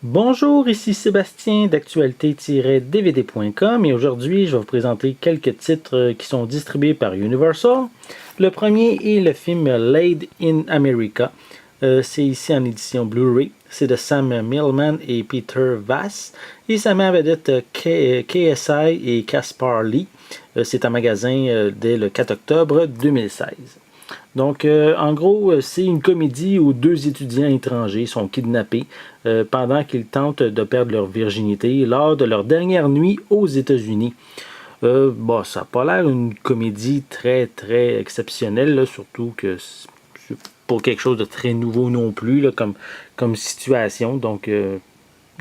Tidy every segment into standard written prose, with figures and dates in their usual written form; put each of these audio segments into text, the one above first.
Bonjour, ici Sébastien d'actualité-dvd.com et aujourd'hui je vais vous présenter quelques titres qui sont distribués par Universal. Le premier est le film Laid in America. C'est ici en édition Blu-ray. C'est de Sam Millman et Peter Vass et ça met en vedette KSI et Caspar Lee. C'est en magasin dès le 4 octobre 2016. Donc, en gros, c'est une comédie où deux étudiants étrangers sont kidnappés pendant qu'ils tentent de perdre leur virginité lors de leur dernière nuit aux États-Unis. Bon, ça n'a pas l'air une comédie très, très exceptionnelle, là, surtout que c'est pas quelque chose de très nouveau non plus là, comme situation. Donc,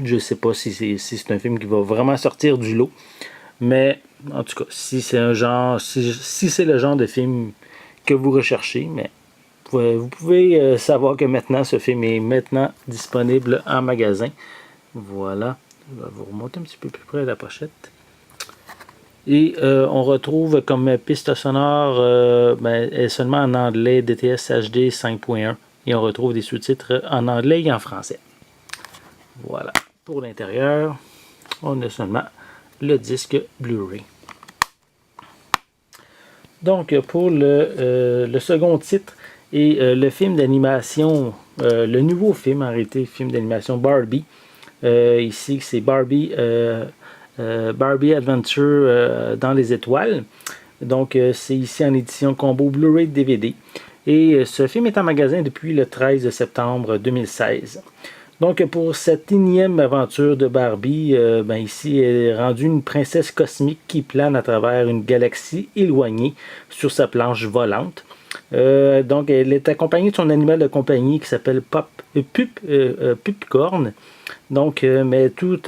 je sais pas si c'est un film qui va vraiment sortir du lot. Mais, en tout cas, si c'est si c'est le genre de film que vous recherchez, mais vous pouvez savoir que maintenant, ce film est maintenant disponible en magasin. Voilà. Je vais vous remonter un petit peu plus près de la pochette. Et on retrouve comme piste sonore seulement en anglais DTS HD 5.1. Et on retrouve des sous-titres en anglais et en français. Voilà. Pour l'intérieur, on a seulement le disque Blu-ray. Donc, pour le second titre est le film d'animation, le nouveau film, en réalité, film d'animation Barbie. Ici, c'est Barbie Adventure dans les étoiles. Donc, c'est ici en édition combo Blu-ray DVD. Et ce film est en magasin depuis le 13 septembre 2016. Donc, pour cette énième aventure de Barbie, ici, elle est rendue une princesse cosmique qui plane à travers une galaxie éloignée sur sa planche volante. Donc, elle est accompagnée de son animal de compagnie qui s'appelle Pupcorn. Donc, mais tout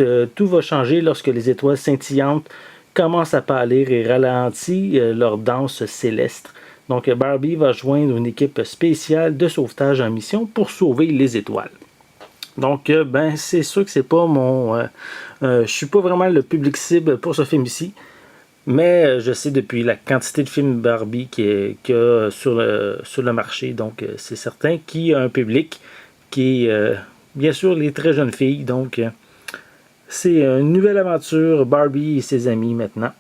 va changer lorsque les étoiles scintillantes commencent à pâlir et ralentissent leur danse céleste. Donc, Barbie va joindre une équipe spéciale de sauvetage en mission pour sauver les étoiles. Donc, c'est sûr que c'est pas je suis pas vraiment le public cible pour ce film ici. Mais je sais depuis la quantité de films Barbie qu'il y a sur le marché. Donc, c'est certain qu'il y a un public qui est, bien sûr, les très jeunes filles. Donc, c'est une nouvelle aventure Barbie et ses amis maintenant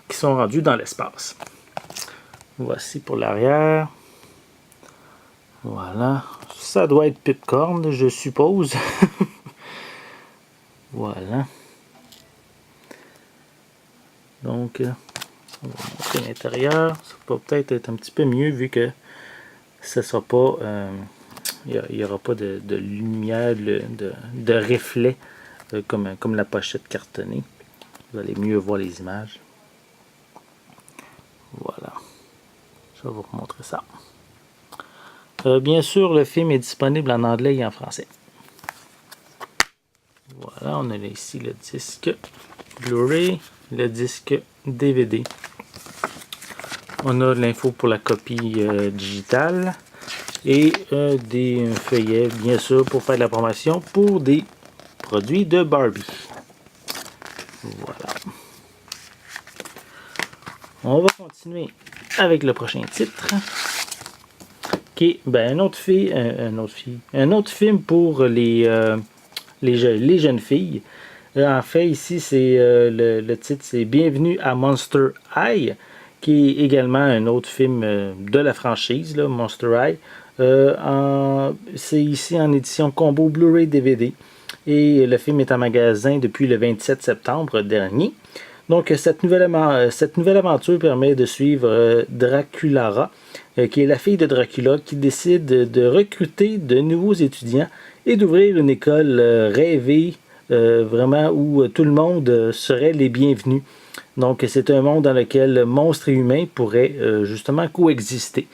qui sont rendus dans l'espace. Voici pour l'arrière. Voilà. Ça doit être Pupcorn, je suppose. Voilà. Donc, on va montrer l'intérieur. Ça va peut-être être un petit peu mieux vu que ça sera pas. Il n'y aura pas de lumière, de reflet comme la pochette cartonnée. Vous allez mieux voir les images. Voilà. Je vais vous remontrer ça. Bien sûr, le film est disponible en anglais et en français. Voilà, on a ici le disque Blu-ray, le disque DVD. On a l'info pour la copie digitale et des feuillets, bien sûr, pour faire de la promotion pour des produits de Barbie. Voilà. On va continuer avec le prochain titre, qui est un autre film pour les jeunes filles. En fait, ici, c'est le titre, c'est Bienvenue à Monster High, qui est également un autre film de la franchise, là, Monster High. C'est ici en édition combo Blu-ray DVD. Et le film est en magasin depuis le 27 septembre dernier. Donc, cette nouvelle aventure permet de suivre Draculara, qui est la fille de Dracula, qui décide de recruter de nouveaux étudiants et d'ouvrir une école rêvée, vraiment où tout le monde serait les bienvenus. Donc, c'est un monde dans lequel monstres et humains pourraient justement coexister.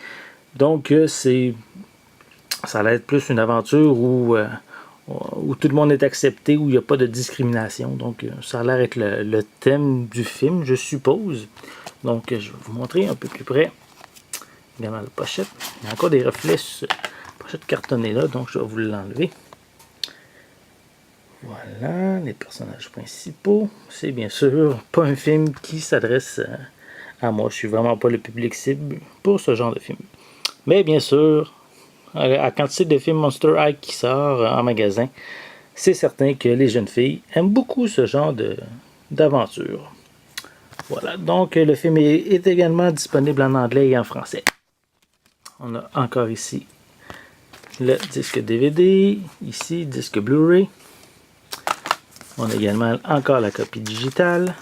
Donc, ça va être plus une aventure où tout le monde est accepté, où il n'y a pas de discrimination. Donc, ça a l'air être le thème du film, je suppose. Donc, je vais vous montrer un peu plus près. Également la pochette. Il y a encore des reflets sur la pochette cartonnée là, donc je vais vous l'enlever. Voilà, les personnages principaux. C'est bien sûr pas un film qui s'adresse à moi. Je suis vraiment pas le public cible pour ce genre de film. Mais bien sûr, à quantité de films Monster High qui sort en magasin, c'est certain que les jeunes filles aiment beaucoup ce genre d'aventure. Voilà, donc le film est également disponible en anglais et en français. On a encore ici le disque DVD, ici disque Blu-ray. On a également encore la copie digitale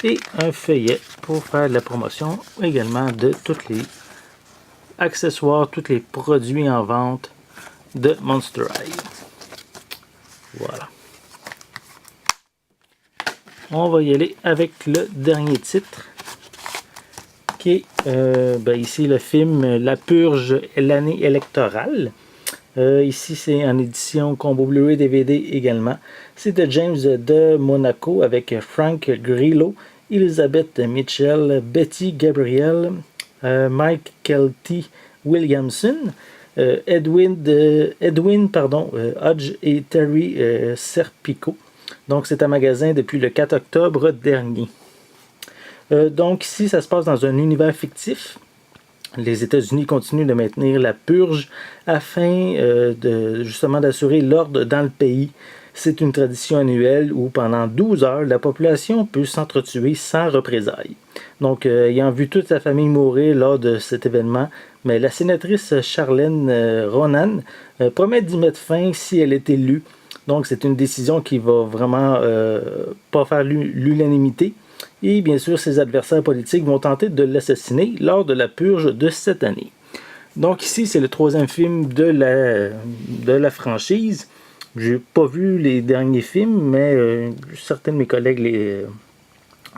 et un feuillet pour faire la promotion également de tous les accessoires, tous les produits en vente de Monster High. Voilà. On va y aller avec le dernier titre qui est ici le film La Purge, l'année électorale. Ici c'est en édition combo Blu-ray DVD également. C'est de James de Monaco avec Frank Grillo, Elizabeth Mitchell, Betty Gabriel, Mike Kelty Williamson, Edwin Hodge et Terry Serpico. Donc c'est un magasin depuis le 4 octobre dernier. Donc ici ça se passe dans un univers fictif. Les États-Unis continuent de maintenir la purge afin justement d'assurer l'ordre dans le pays. C'est une tradition annuelle où pendant 12 heures, la population peut s'entretuer sans représailles. Donc, ayant vu toute sa famille mourir lors de cet événement, mais la sénatrice Charlène Ronan promet d'y mettre fin si elle est élue. Donc, c'est une décision qui va vraiment pas faire l'unanimité. Et bien sûr, ses adversaires politiques vont tenter de l'assassiner lors de la purge de cette année. Donc ici, c'est le troisième film de la franchise. J'ai pas vu les derniers films, mais certains de mes collègues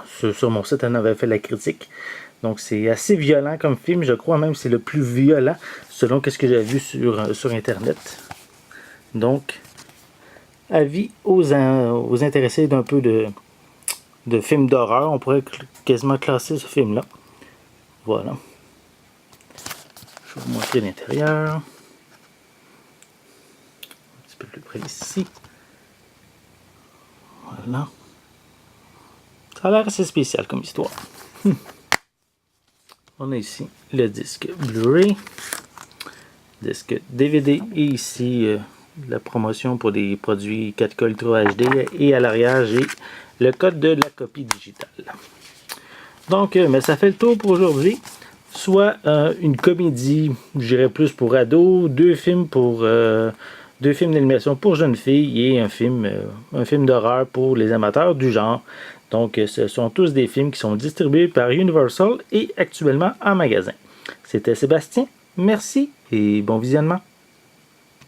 sur mon site en avaient fait la critique. Donc c'est assez violent comme film, je crois même que c'est le plus violent selon ce que j'ai vu sur Internet. Donc, avis aux intéressés d'un peu de films d'horreur, on pourrait quasiment classer ce film-là. Voilà. Je vais vous montrer l'intérieur. Un petit peu plus près ici. Voilà. Ça a l'air assez spécial comme histoire. On a ici le disque Blu-ray, disque DVD et ici la promotion pour des produits 4K Ultra HD et à l'arrière j'ai le code de la copie digitale. Donc, mais ça fait le tour pour aujourd'hui. Soit une comédie, je dirais plus pour ados, deux films d'animation pour jeunes filles et un film d'horreur pour les amateurs du genre. Donc, ce sont tous des films qui sont distribués par Universal et actuellement en magasin. C'était Sébastien, merci et bon visionnement.